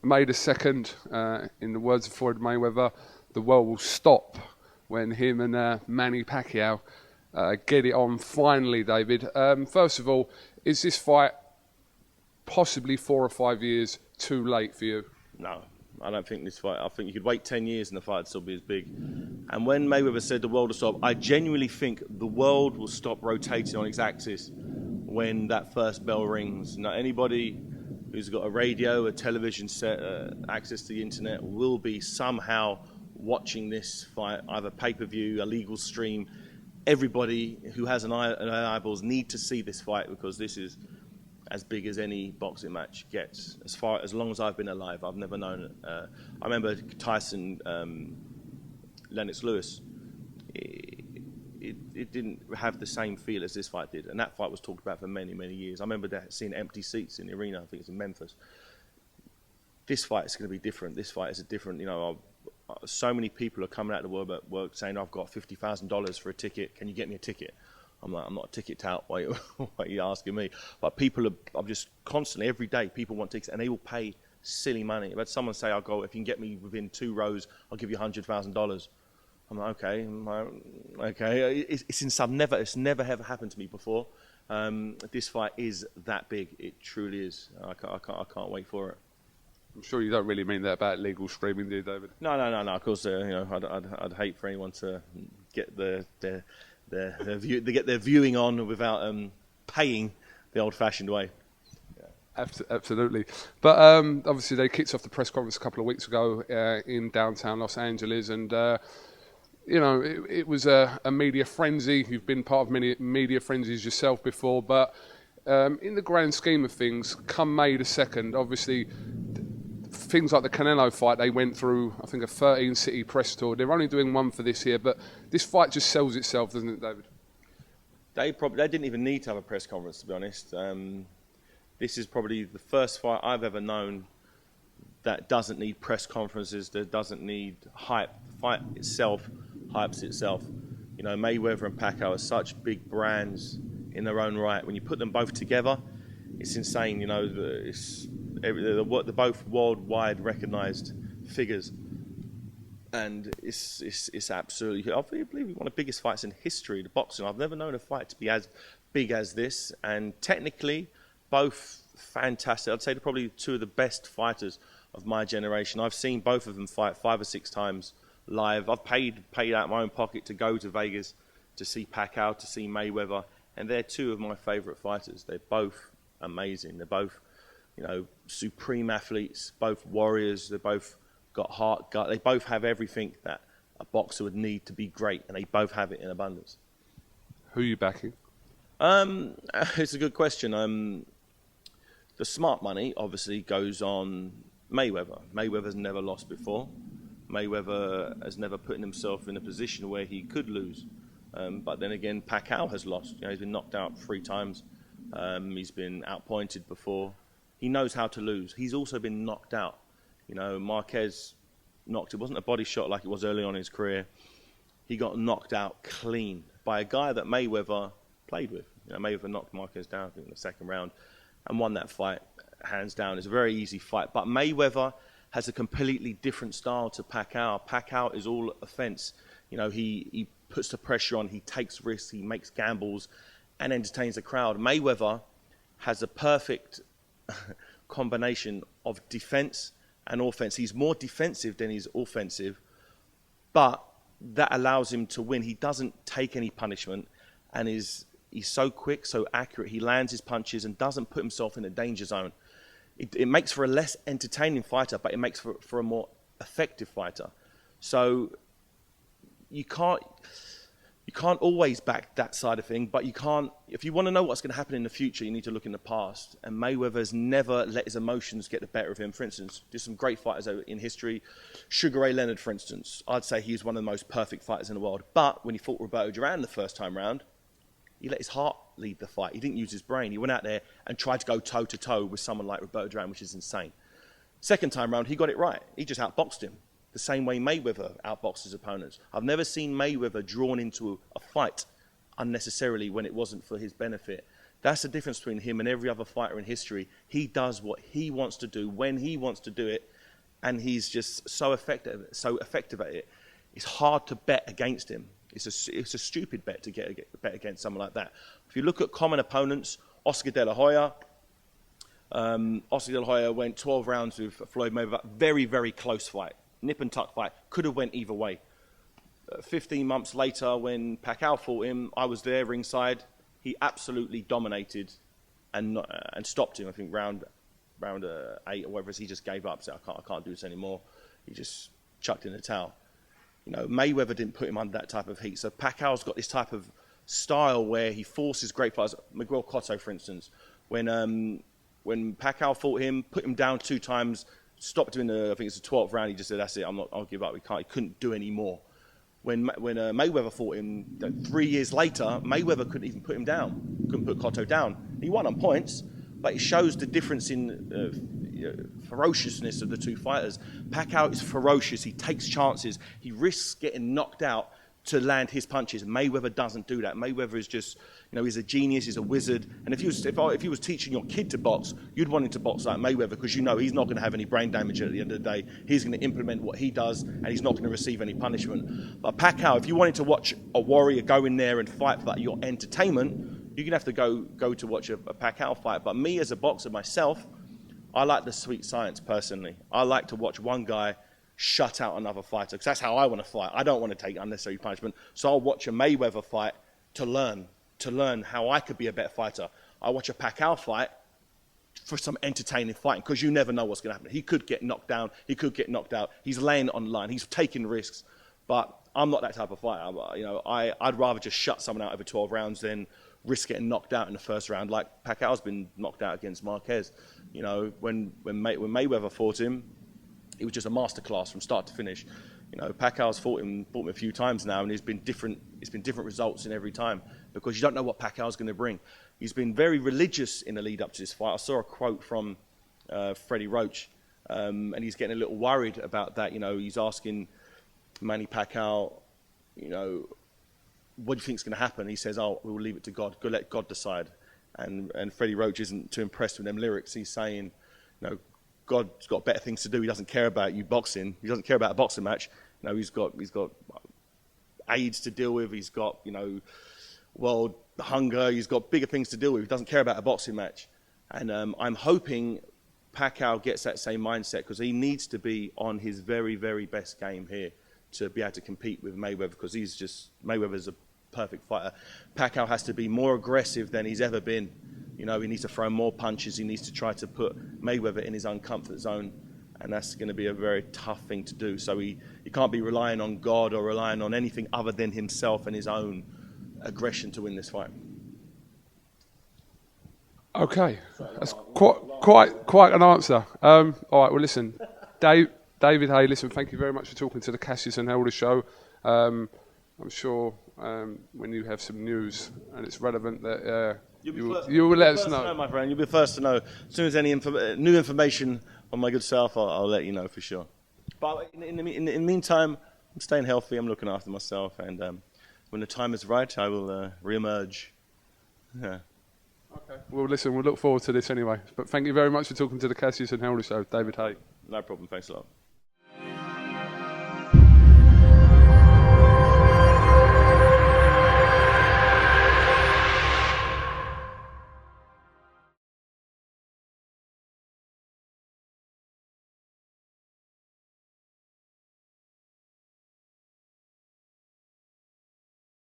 May the 2nd, in the words of Floyd Mayweather, the world will stop when him and Manny Pacquiao get it on finally, David. First of all, is this fight possibly 4 or 5 years too late for you? No, I don't think this fight. I think you could wait 10 years and the fight would still be as big. And when Mayweather said the world will stop, I genuinely think the world will stop rotating on its axis when that first bell rings. Now, anybody who's got a radio, a television set, access to the internet will be somehow watching this fight, either pay-per-view, a legal stream. Everybody who has an eyeballs need to see this fight because this is as big as any boxing match gets. As long as I've been alive, I've never known it. I remember Tyson, Lennox Lewis. It didn't have the same feel as this fight did, and that fight was talked about for many, many years. I remember seeing empty seats in the arena. I think it's in Memphis. This fight is going to be different. This fight is a different. So many people are coming out of the work saying, "I've got $50,000 for a ticket. Can you get me a ticket?" I'm like, I'm not a ticket tout. Why are you asking me? But people are just constantly, every day, people want tickets, and they will pay silly money. But someone say, "I'll go if you can get me within 2 rows, I'll give you $100,000." I'm like, okay. It's never ever happened to me before. This fight is that big. It truly is. I can't wait for it. I'm sure you don't really mean that about legal streaming, do you, David? No. Of course, I'd hate for anyone to get their viewing on without paying the old-fashioned way. Yeah. Absolutely. But obviously they kicked off the press conference a couple of weeks ago in downtown Los Angeles, and it was a media frenzy. You've been part of many media frenzies yourself before, but in the grand scheme of things, come May the 2nd, obviously things like the Canelo fight, they went through, I think, a 13-city press tour. They're only doing one for this year, but this fight just sells itself, doesn't it, David? They didn't even need to have a press conference, to be honest. This is probably the first fight I've ever known that doesn't need press conferences, that doesn't need hype. The fight itself hypes itself. Mayweather and Pacquiao are such big brands in their own right. When you put them both together, it's insane. They're both worldwide recognized figures, and it's absolutely. I believe one of the biggest fights in history of boxing. I've never known a fight to be as big as this, and technically, both fantastic. I'd say they're probably 2 of the best fighters of my generation. I've seen both of them fight 5 or 6 times live. I've paid out of my own pocket to go to Vegas to see Pacquiao, to see Mayweather, and they're 2 of my favorite fighters. They're both amazing. They're both, supreme athletes, both warriors. They both got heart, gut. They both have everything that a boxer would need to be great, and they both have it in abundance. Who are you backing? It's a good question. The smart money obviously goes on Mayweather. Mayweather's never lost before. Mayweather has never put himself in a position where he could lose. But then again, Pacquiao has lost. He's been knocked out 3 times. He's been outpointed before. He knows how to lose. He's also been knocked out. Marquez knocked. It wasn't a body shot like it was early on in his career. He got knocked out clean by a guy that Mayweather played with. Mayweather knocked Marquez down, I think, in the 2nd round and won that fight hands down. It's a very easy fight. But Mayweather has a completely different style to Pacquiao. Pacquiao is all offense. He puts the pressure on, he takes risks, he makes gambles and entertains the crowd. Mayweather has a perfect combination of defense and offense. He's more defensive than he's offensive, but that allows him to win. He doesn't take any punishment, and he's so quick, so accurate. He lands his punches and doesn't put himself in a danger zone. It makes for a less entertaining fighter, but it makes for a more effective fighter. So you can't always back that side of thing, but you can't. If you want to know what's going to happen in the future, you need to look in the past. And Mayweather's never let his emotions get the better of him. For instance, there's some great fighters in history. Sugar Ray Leonard, for instance, I'd say he's one of the most perfect fighters in the world. But when he fought Roberto Duran the first time round, he let his heart lead the fight. He didn't use his brain. He went out there and tried to go toe-to-toe with someone like Roberto Duran, which is insane. Second time round, he got it right. He just outboxed him, the same way Mayweather outboxed his opponents. I've never seen Mayweather drawn into a fight unnecessarily when it wasn't for his benefit. That's the difference between him and every other fighter in history. He does what he wants to do when he wants to do it, and he's just so effective at it. It's hard to bet against him. It's a stupid bet to bet against someone like that. If you look at common opponents, Oscar De La Hoya. Oscar De La Hoya went 12 rounds with Floyd Mayweather. Very, very close fight. Nip and tuck fight. Could have went either way. 15 months later, when Pacquiao fought him, I was there ringside. He absolutely dominated and stopped him. I think round 8 or whatever, he just gave up. Said, I can't do this anymore. He just chucked in the towel. You know, Mayweather didn't put him under that type of heat. So Pacquiao's got this type of style where he forces great fighters. Miguel Cotto, for instance, when Pacquiao fought him, put him down 2 times, stopped him in the, I think it's the 12th round. He just said, "That's it. I'll give up. He couldn't do any more." When Mayweather fought him 3 years later, Mayweather couldn't even put him down. Couldn't put Cotto down. He won on points, but it shows the difference in ferociousness of the two fighters. Pacquiao is ferocious. He takes chances. He risks getting knocked out to land his punches. Mayweather doesn't do that. Mayweather is just, he's a genius, he's a wizard. And if he was teaching your kid to box, you'd want him to box like Mayweather, because he's not going to have any brain damage at the end of the day. He's going to implement what he does, and he's not going to receive any punishment. But Pacquiao, if you wanted to watch a warrior go in there and fight for your entertainment, you're going to have to go to watch a Pacquiao fight. But me as a boxer myself, I like the sweet science personally. I like to watch one guy shut out another fighter, because that's how I want to fight. I don't want to take unnecessary punishment. So I'll watch a Mayweather fight to learn how I could be a better fighter. I watch a Pacquiao fight for some entertaining fighting, because you never know what's going to happen. He could get knocked down. He could get knocked out. He's laying it on the line. He's taking risks. But I'm not that type of fighter. I'd rather just shut someone out over 12 rounds than risk getting knocked out in the first round, like Pacquiao's been knocked out against Marquez. When Mayweather fought him, it was just a masterclass from start to finish. Pacquiao's fought him a few times now, and it's been different results in every time, because you don't know what Pacquiao's going to bring. He's been very religious in the lead up to this fight. I saw a quote from Freddie Roach, and he's getting a little worried about that. He's asking Manny Pacquiao, what do you think is going to happen? He says, "Oh, we'll leave it to God. Go let God decide." And Freddie Roach isn't too impressed with them lyrics. He's saying, God's got better things to do. He doesn't care about you boxing. He doesn't care about a boxing match. He's got AIDS to deal with. He's got world hunger. He's got bigger things to deal with. He doesn't care about a boxing match. And I'm hoping Pacquiao gets that same mindset, because he needs to be on his very, very best game here to be able to compete with Mayweather, because Mayweather's a perfect fighter. Pacquiao has to be more aggressive than he's ever been. He needs to throw more punches. He needs to try to put Mayweather in his own comfort zone, and that's going to be a very tough thing to do. So he can't be relying on God or relying on anything other than himself and his own aggression to win this fight. Okay, that's quite an answer. All right, well, listen, David Haye, listen, thank you very much for talking to the Cassius and Helder show. I'm sure when you have some news and it's relevant that you will let us know. My friend, you'll be the first to know. As soon as any new information on my good self, I'll let you know for sure. But in the meantime, I'm staying healthy. I'm looking after myself, and when the time is right, I will re-emerge. Yeah. Okay. Well, listen, we'll look forward to this anyway. But thank you very much for talking to the Cassius and Helder show, David Haye. No problem. Thanks a lot.